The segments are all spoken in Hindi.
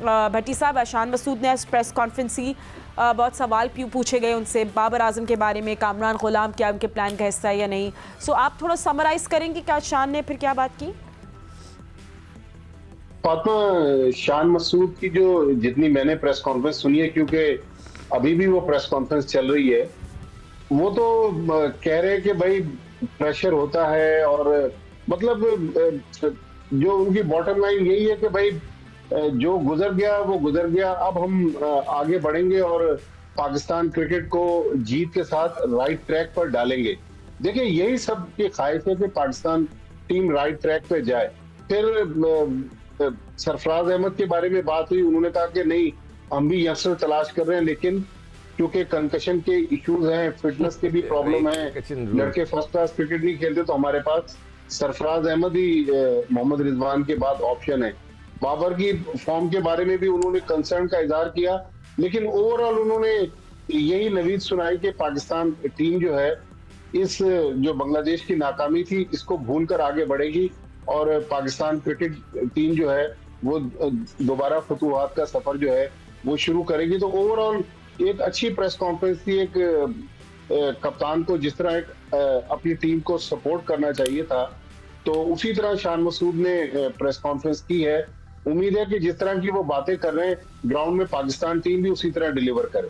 भट्टी साहब, शान मसूद ने आज प्रेस कॉन्फ्रेंस की, बहुत सवाल पूछे गए उनसे बाबर आजम के बारे में, कामरान गुलाम क्या उनके प्लान का हिस्सा है या नहीं। सो आप थोड़ा समराइज करेंगे क्या शान ने फिर क्या बात की? फातिमा, शान मसूद की जो जितनी मैंने प्रेस कॉन्फ्रेंस सुनी है, क्योंकि अभी भी वो प्रेस कॉन्फ्रेंस चल रही है, वो तो कह रहे हैं कि भाई प्रेशर होता है, और मतलब जो उनकी बॉटम लाइन यही है कि भाई जो गुजर गया वो गुजर गया, अब हम आगे बढ़ेंगे और पाकिस्तान क्रिकेट को जीत के साथ राइट ट्रैक पर डालेंगे। देखिए, यही सब की ख्वाहिश है कि पाकिस्तान टीम राइट ट्रैक पे जाए। फिर सरफराज अहमद के बारे में बात हुई, उन्होंने कहा कि नहीं, हम भी यंगस्टर तलाश कर रहे हैं, लेकिन क्योंकि कंकशन के इश्यूज हैं, फिटनेस के भी प्रॉब्लम है, लड़के फर्स्ट क्लास क्रिकेट नहीं खेलते, तो हमारे पास सरफराज अहमद ही मोहम्मद रिजवान के बाद ऑप्शन है। बाबर की फॉर्म के बारे में भी उन्होंने कंसर्न का इजहार किया, लेकिन ओवरऑल उन्होंने यही नवीद सुनाई कि पाकिस्तान टीम जो है, इस जो बांग्लादेश की नाकामी थी इसको भूलकर आगे बढ़ेगी और पाकिस्तान क्रिकेट टीम जो है वो दोबारा फतूहात का सफर जो है वो शुरू करेगी। तो ओवरऑल एक अच्छी प्रेस कॉन्फ्रेंस थी। एक कप्तान को जिस तरह अपनी टीम को सपोर्ट करना चाहिए था, तो उसी तरह शान मसूद ने प्रेस कॉन्फ्रेंस की है। उम्मीद है कि जिस तरह की वो बातें कर रहे हैं, ग्राउंड में पाकिस्तान टीम भी उसी तरह डिलीवर करे।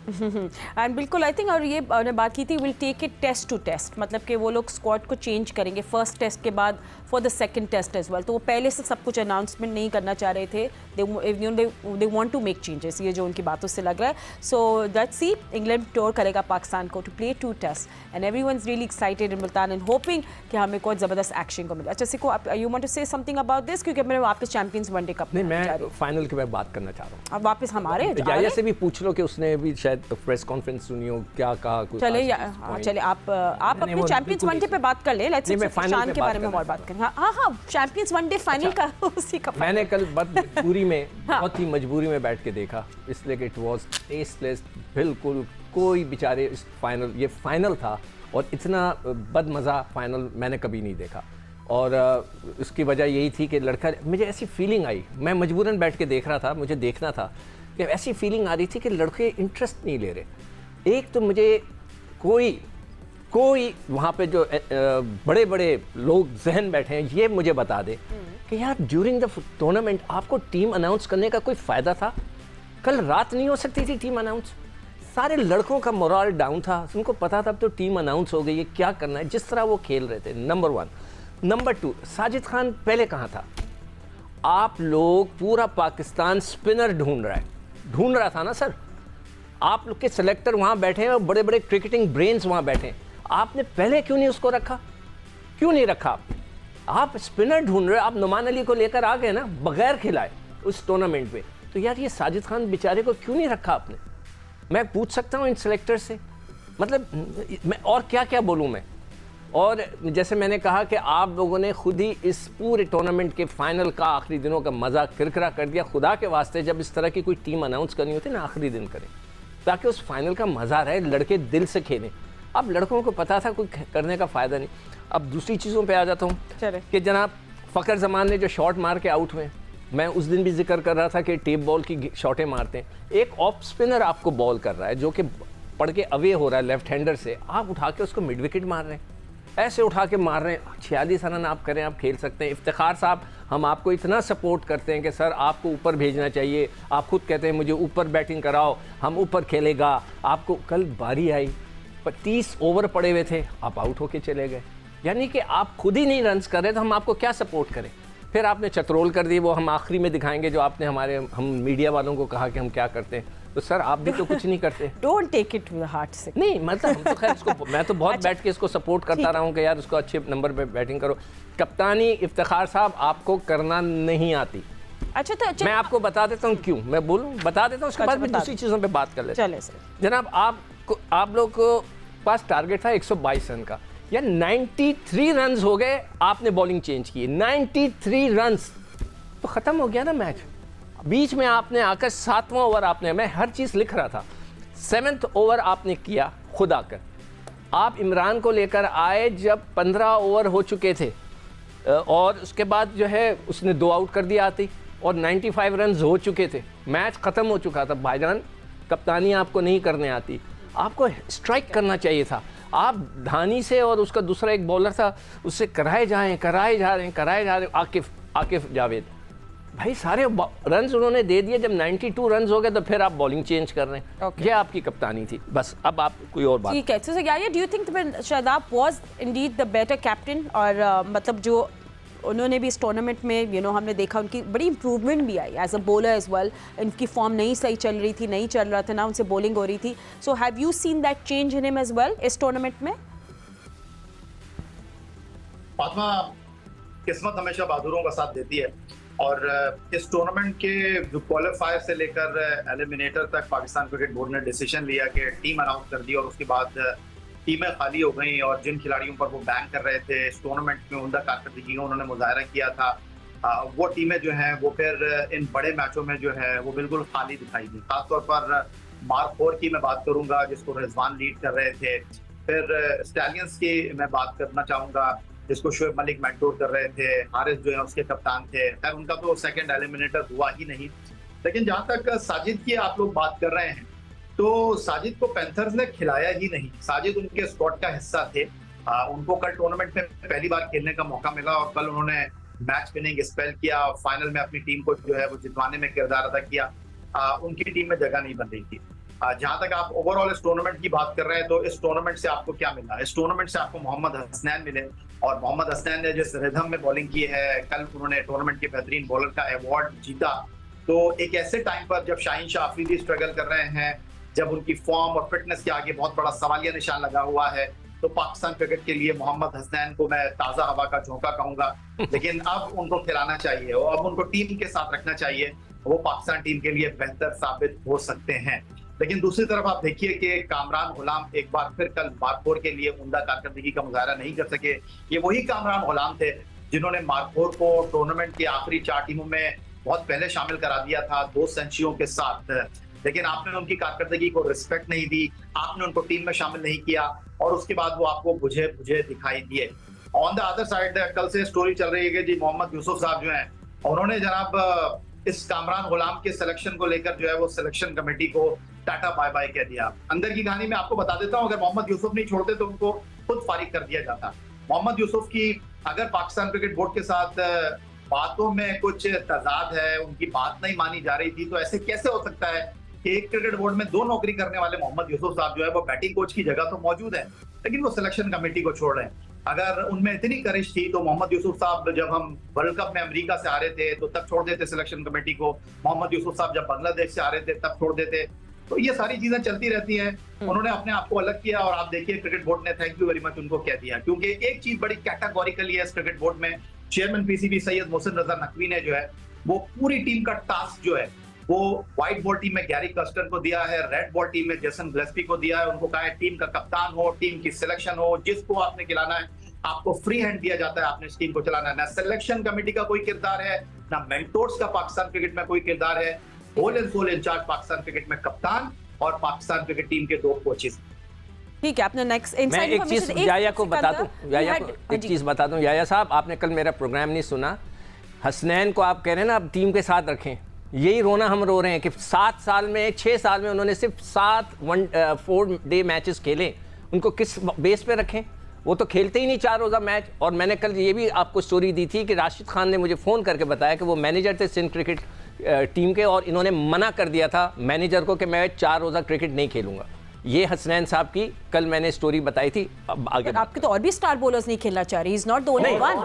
एंड बिल्कुल, आई थिंक, और ये उन्होंने बात की थी, will take it test to test, मतलब कि वो लोग स्क्वाड को चेंज करेंगे फर्स्ट टेस्ट के बाद for the second test as well. तो वो पहले से सब कुछ अनाउंसमेंट नहीं करना चाह रहे थे, they want to make changes, ये जो उनकी बातों से लग रहा है। So let's see, England tour करेगा पाकिस्तान को to play 2 test and everyone is really excited in Multan and hoping कि हमें कोई ज़बरदस्त एक्शन को मिले। अच्छा सिको, आप you want to say something about this, क्योंकि मैंने वापस चैंपियंस वनडे कप नहीं, मैं फाइनल की बात करना चाह रहा हूँ। अब वापस हमारे याया से भी पूछ लो कि उसने भी शायद प्रेस कॉन्फ्रेंस सुनी हो, क्या कहा कुछ। चले आप अपने चैंपियंस वनडे पे बात कर ले। लेट्स से शान के बारे में और बात करें। हाँ, चैंपियंस वनडे फाइनल का उसी का मैंने कल मजबूरी में बहुत ही मजबूरी में बैठ के देखा, इसलिए कि इट वाज टेस्टलेस, बिल्कुल कोई बेचारे इस फाइनल, ये फाइनल था और इतना बदमज़ा फाइनल मैंने कभी नहीं देखा। और उसकी वजह यही थी कि लड़का, मुझे ऐसी फीलिंग आई, मैं मजबूरन बैठ के देख रहा था, मुझे देखना था कि ऐसी फीलिंग आ रही थी कि लड़के इंटरेस्ट नहीं ले रहे। एक तो मुझे कोई वहाँ पे जो बड़े बड़े लोग जहन बैठे हैं, ये मुझे बता दे कि यार ड्यूरिंग द टूर्नामेंट आपको टीम अनाउंस करने का कोई फ़ायदा था? कल रात नहीं हो सकती थी टीम अनाउंस? सारे लड़कों का मोरल डाउन था, उनको पता था अब तो टीम अनाउंस हो गई है, क्या करना है, जिस तरह वो खेल रहे थे। नंबर 1। नंबर 2, साजिद खान पहले कहाँ था? आप लोग पूरा पाकिस्तान स्पिनर ढूंढ रहा था ना सर। आप लोग के सेलेक्टर वहाँ बैठे हैं और बड़े बड़े क्रिकेटिंग ब्रेन्स वहाँ बैठे हैं, आपने पहले क्यों नहीं उसको रखा? क्यों नहीं रखा? आप स्पिनर ढूंढ रहे, आप नुमान अली को लेकर आ गए ना बगैर खिलाए उस टूर्नामेंट पे, तो यार ये साजिद खान बेचारे को क्यों नहीं रखा आपने? मैं पूछ सकता हूँ इन सेलेक्टर से, मतलब मैं और क्या क्या बोलूँ मैं। और जैसे मैंने कहा कि आप लोगों ने खुद ही इस पूरे टूर्नामेंट के फाइनल का आखिरी दिनों का मज़ा किरकिरा कर दिया। खुदा के वास्ते जब इस तरह की कोई टीम अनाउंस करनी होती है ना, आखिरी दिन करें ताकि उस फाइनल का मज़ा रहे, लड़के दिल से खेलें। अब लड़कों को पता था कोई करने का फ़ायदा नहीं। अब दूसरी चीज़ों पे आ जाता हूँ कि जनाब फ़खर जमान ने जो शॉट मार के आउट हुए, मैं उस दिन भी जिक्र कर रहा था कि टेप बॉल की शॉटें मारते हैं। एक ऑफ स्पिनर आपको बॉल कर रहा है जो कि पड़ के अवे हो रहा है लेफ्ट हैंडर से, आप उठा के उसको मिड विकेट मार रहे हैं, ऐसे उठा के मार रहे हैं। 46 रन आप करें, आप खेल सकते हैं। इफ्तिखार साहब, हम आपको इतना सपोर्ट करते हैं कि सर आपको ऊपर भेजना चाहिए, आप खुद कहते हैं मुझे ऊपर बैटिंग कराओ, हम ऊपर खेलेगा। आपको कल बारी आई, 30 ओवर पड़े हुए थे, आप आउट होके चले गए। यानी कि आप खुद ही नहीं रन्स कर रहे, तो हम आपको क्या सपोर्ट करें? फिर आपने चतरोल कर दी, वो हम आखिरी में दिखाएंगे जो आपने हम मीडिया वालों को कहा कि हम क्या करते हैं। तो सर आप भी तो कुछ नहीं करते। Don't take it to the heart से। नहीं, मतलब हम तो खैर इसको, मैं तो बहुत बैठ के इसको सपोर्ट करता रहा हूँ कि यार उसको अच्छे नंबर पे बैटिंग करो। कप्तानी इफ्तिखार साहब आपको करना नहीं आती। अच्छा, तो मैं आपको बता देता हूँ क्यों, मैं बोलूँ बता देता हूँ, उसके बाद फिर दूसरी चीज़ों पे बात कर लेते हैं। चले सर। जनाब, आप लोग को पास टारगेट था 122 रन का, या 93 रन हो गए, आपने बॉलिंग चेंज की, 93 रन, तो ख़त्म हो गया ना मैच। बीच में आपने आकर 7वां ओवर आपने, मैं हर चीज़ लिख रहा था, 7th ओवर आपने किया खुद आकर। आप इमरान को लेकर आए जब 15 ओवर हो चुके थे, और उसके बाद जो है उसने 2 आउट कर दिया आती, और 95 रन हो चुके थे, मैच ख़त्म हो चुका था। भाईजान, कप्तानी आपको नहीं करने आती, आपको स्ट्राइक करना चाहिए था। आप धानी से और उसका दूसरा एक बॉलर था, उससे कराए जा रहे हैं आकिफ जावेद। भाई सारे रन्स उन्होंने दे दिए। जब 92 रन्स हो गए तो फिर आप बॉलिंग चेंज कर रहे हैं। ये आपकी कप्तानी थी। बस अब आप कोई और बात। ठीक है, सो यार, do you think Shadab was Indeed the better captain? और मतलब जो उन्होंने भी इस टूर्नामेंट में हमने देखा उनकी बड़ी इंप्रूवमेंट भी आई as a bowler as well. इनकी फॉर्म नहीं सही चल रही थी, नहीं चल रहा था ना, उनसे बॉलिंग हो रही थी। So have you seen that change in him as well इस टूर्नामेंट में? फातिमा, किस्मत हमेशा बहादुरों का साथ देती है और इस टूर्नामेंट के जो क्वालिफायर से लेकर एलिमिनेटर तक पाकिस्तान क्रिकेट बोर्ड ने डिसीजन लिया कि टीम अनाउंस कर दी और उसके बाद टीमें खाली हो गई और जिन खिलाड़ियों पर वो बैन कर रहे थे इस टूर्नामेंट में उमदा कारकर्दगी का उन्होंने मुजाहरा किया था, वो टीमें जो हैं वो फिर इन बड़े मैचों में जो है वो बिल्कुल खाली दिखाई दी। खासतौर पर मार्क 4 की मैं बात करूंगा जिसको रिजवान लीड कर रहे थे, फिर स्टैलियंस की मैं बात करना चाहूंगा जिसको शोएब मलिक मेंटोर कर रहे थे, हारिस जो है उसके कप्तान थे। खैर उनका तो सेकंड एलिमिनेटर हुआ ही नहीं। लेकिन जहां तक साजिद की आप लोग बात कर रहे हैं तो साजिद को पैंथर्स ने खिलाया ही नहीं। साजिद उनके स्क्वाड का हिस्सा थे। उनको कल टूर्नामेंट में पहली बार खेलने का मौका मिला और कल उन्होंने मैच विनिंग स्पेल किया और फाइनल में अपनी टीम को जो है वो जितवाने में किरदार अदा किया। उनकी टीम में जगह नहीं बन रही थी। जहां तक आप ओवरऑल इस टूर्नामेंट की बात कर रहे हैं तो इस टूर्नामेंट से आपको क्या मिला? इस टूर्नामेंट से आपको मोहम्मद हसनैन मिले और मोहम्मद हसनैन ने जिस रिदम में बॉलिंग की है, कल उन्होंने टूर्नामेंट के बेहतरीन बॉलर का अवार्ड जीता। तो एक ऐसे टाइम पर जब शाहीन शाह अफरीदी स्ट्रगल कर रहे हैं, जब उनकी फॉर्म और फिटनेस के आगे बहुत बड़ा सवालिया निशान लगा हुआ है, तो पाकिस्तान क्रिकेट के लिए मोहम्मद हसनैन को मैं ताजा हवा का झोंका कहूंगा। लेकिन अब उनको खिलाना चाहिए और अब उनको टीम के साथ रखना चाहिए। वो पाकिस्तान टीम के लिए बेहतर साबित हो सकते हैं। लेकिन दूसरी तरफ आप देखिए कि कामरान गुलाम एक बार फिर कल मार्क 4 के लिए उम्दा कारकर्दगी का मुजाहरा नहीं कर सके। ये वही कामरान गुलाम थे जिन्होंने मार्क 4 को टूर्नामेंट की आखिरी 4 टीमों में बहुत पहले शामिल करा दिया था 2 सेंचुरियों के साथ। लेकिन आपने उनकी कारकर्दगी को रिस्पेक्ट नहीं दी, आपने उनको टीम में शामिल नहीं किया और उसके बाद वो आपको बुझे दिखाई दिए। ऑन द अदर साइड कल से स्टोरी चल रही है कि जी मोहम्मद यूसुफ साहब जो हैं उन्होंने जनाब इस कामरान गुलाम के सिलेक्शन को लेकर जो है वो सिलेक्शन कमेटी को टाटा बाय बाय कह दिया। अंदर की कहानी मैं आपको बता देता हूं, अगर मोहम्मद यूसुफ नहीं छोड़ते तो उनको खुद फारिग कर दिया जाता। मोहम्मद यूसुफ की अगर पाकिस्तान क्रिकेट बोर्ड के साथ बातों में कुछ तजाद है, उनकी बात नहीं मानी जा रही थी, तो ऐसे कैसे हो सकता है कि एक क्रिकेट बोर्ड में 2 नौकरी करने वाले मोहम्मद यूसुफ साहब जो है वो बैटिंग कोच की जगह तो मौजूद है लेकिन वो सिलेक्शन कमेटी को छोड़ रहे हैं। अगर उनमें इतनी करिश थी तो मोहम्मद यूसुफ साहब जब हम वर्ल्ड कप में अमेरिका से आ रहे थे तो तब छोड़ देते सिलेक्शन कमेटी को। मोहम्मद यूसुफ साहब जब बांग्लादेश से आ रहे थे तब छोड़ देते। तो ये सारी चीजें चलती रहती हैं। उन्होंने अपने आप को अलग किया और आप देखिए क्रिकेट बोर्ड ने थैंक यू वेरी मच उनको कह दिया, क्योंकि एक चीज बड़ी कैटेगोरिकली है इस क्रिकेट बोर्ड में। चेयरमैन पीसीबी सैयद मोहसिन रजा नकवी ने जो है वो पूरी टीम का टास्क जो है वो व्हाइट बॉल टीम में गैरी कस्टर को दिया है, रेड बॉल टीम में जेसन गिलेस्पी को दिया है। उनको कहा है टीम का कप्तान हो, टीम की सिलेक्शन हो, जिसको आपने खिलाना है आपको फ्री हैंड दिया जाता है, आपने इस टीम को चलाना है। ना सिलेक्शन कमेटी का कोई किरदार है, ना मेंटोर्स का पाकिस्तान क्रिकेट में कोई किरदार है। Whole and sole in charge Pakistan cricket में कप्तान और पाकिस्तान क्रिकेट टीम के 2 कोचेस। ठीक है, आपने नेक्स्ट मैं एक चीज याया को बता दूं, याया को एक चीज बता दूं। याया साहब, आपने कल मेरा प्रोग्राम नहीं सुना। हसनैन को आप कह रहे हैं ना अब टीम के साथ रखें, यही रोना हम रो रहे हैं कि 6 साल में उन्होंने सिर्फ 7 4 डे मैचेस खेले। उनको किस बेस पे रखें? वो तो खेलते ही नहीं 4 रोज़ा मैच। और मैंने कल ये भी आपको स्टोरी दी थी कि राशिद खान ने मुझे फ़ोन करके बताया कि वो मैनेजर थे सिंध क्रिकेट टीम के और इन्होंने मना कर दिया था मैनेजर को कि मैं 4 रोज़ा क्रिकेट नहीं खेलूंगा। ये हसनैन साहब की कल मैंने स्टोरी बताई थी। अब आगे आपके तो और भी स्टार बॉलर्स नहीं खेलना चाह रहे, he is not the only one.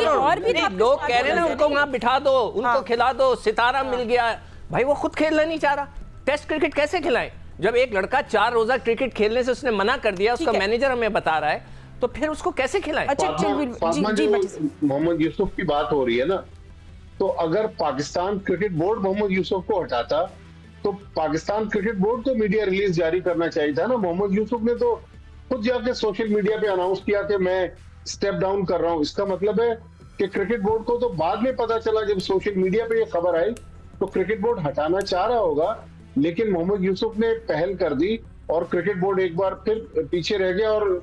और भी लोग कह रहे हैं ना उनको वहां बिठा दो, उनको खिला दो, सितारा मिल गया। भाई वो खुद खेलना नहीं चाह रहा, टेस्ट क्रिकेट कैसे खिलाएं? जब एक लड़का 4 रोज़ा क्रिकेट खेलने से उसने मना कर दिया, उसका मैनेजर हमें बता रहा है, तो फिर उसको कैसे खिलाएं? मोहम्मद यूसुफ की बात हो रही है ना, तो अगर पाकिस्तान क्रिकेट बोर्ड मोहम्मद यूसुफ को हटाता तो पाकिस्तान क्रिकेट बोर्ड को मीडिया रिलीज जारी करना चाहिए था ना। मोहम्मद यूसुफ ने तो खुद जाके सोशल मीडिया पे अनाउंस किया कि मैं स्टेप डाउन कर रहा हूं। इसका मतलब है कि क्रिकेट बोर्ड को तो बाद में पता चला, जब सोशल मीडिया पे ये खबर आई तो क्रिकेट बोर्ड हटाना चाह रहा होगा, लेकिन मोहम्मद यूसुफ ने पहल कर दी और क्रिकेट बोर्ड एक बार फिर पीछे रह गया। और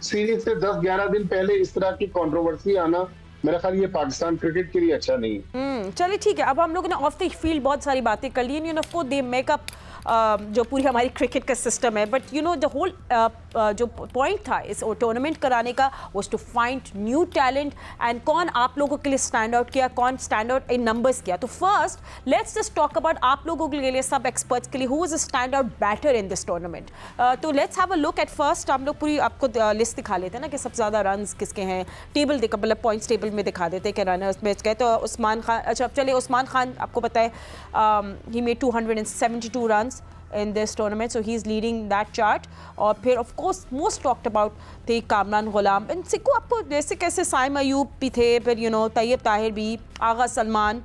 सीरीज से 10-11 दिन पहले इस तरह की कंट्रोवर्सी आना मेरा ख्याल ये पाकिस्तान क्रिकेट के लिए अच्छा नहीं है। चलिए ठीक है, अब हम लोगों ने ऑफ द फील्ड बहुत सारी बातें कर ली, you know for the makeup जो पूरी हमारी क्रिकेट का सिस्टम है, but you know the whole जो पॉइंट था इस टूर्नामेंट कराने का was to find new talent and कौन आप लोगों के लिए स्टैंड आउट किया, कौन स्टैंड आउट इन नंबर्स किया। तो first let's just talk about आप लोगों के लिए, सब एक्सपर्ट्स के लिए, who was a stand out batter in this tournament. तो let's have a look at first, हम लोग पूरी आपको लिस्ट दिखा लेते हैं ना कि सबसे ज़्यादा रन्स किसके हैं, टेबल दिखा, मतलब पॉइंट्स टेबल में दिखा देते हैं कि रनर्स में गए। तो उस्मान खान, अच्छा चलिए उस्मान खान आपको पता है he made 272 runs in this tournament, so he's leading that chart. और फिर of course most talked about थे कामरान गुलाम, एंड सिक्को आपको जैसे कैसे साइम अयूब भी थे, फिर यू नो तैयब ताहिर भी, आगा सलमान,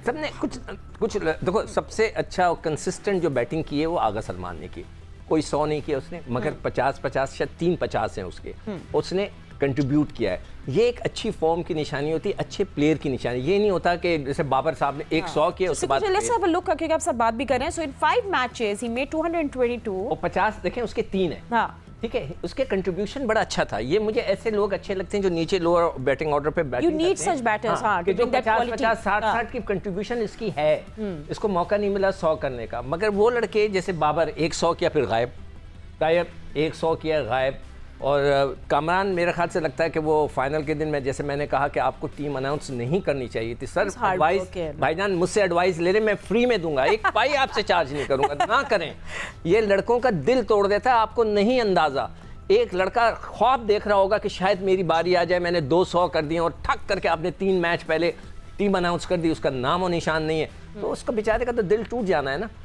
सबने कुछ देखो, सबसे अच्छा और कंसिस्टेंट जो बैटिंग की है वो आगा सलमान ने की। कोई 100 नहीं किया उसने, मगर 50-50 शायद 350 हैं उसके, उसने कंट्रीब्यूट किया है। ये एक अच्छी फॉर्म की निशानी होती है, अच्छे प्लेयर की निशानी। ये नहीं होता कि जैसे बाबर साहब ने 100 किया उसके बाद लेट्स हैव अ लुक, क्योंकि आप सब बात भी कर रहे हैं। सो इन 5 मैचेस ही मेड 222 और 50 देखें उसके 3 है। हाँ ठीक है, उसके कंट्रीब्यूशन बड़ा अच्छा था। ये मुझे ऐसे लोग अच्छे लगते हैं जो नीचे लोअर बैटिंग ऑर्डर पे batting You need such batters, हाँ, कि to जो bring that 50-50 quality. 60 की कंट्रीब्यूशन इसकी है। इसको मौका नहीं मिला 100 करने का, मगर वो लड़के जैसे बाबर 100 किया फिर गायब, तायब 100 किया गायब, और कामरान मेरे ख्याल से लगता है कि वो फाइनल के दिन में, जैसे मैंने कहा कि आपको टीम अनाउंस नहीं करनी चाहिए थी sir, It's hard advice work है। भाईजान मुझसे एडवाइस ले रहे, मैं फ्री में दूंगा, एक पाई आपसे चार्ज नहीं करूंगा, ना करें। ये लड़कों का दिल तोड़ देता है, आपको नहीं अंदाजा। एक लड़का ख्वाब देख रहा होगा कि शायद मेरी बारी आ जाए, मैंने 200 कर दिए, और ठक करके आपने 3 मैच पहले टीम अनाउंस कर दी, उसका नाम और निशान नहीं है, तो उसका बेचारे का तो दिल टूट जाना है ना।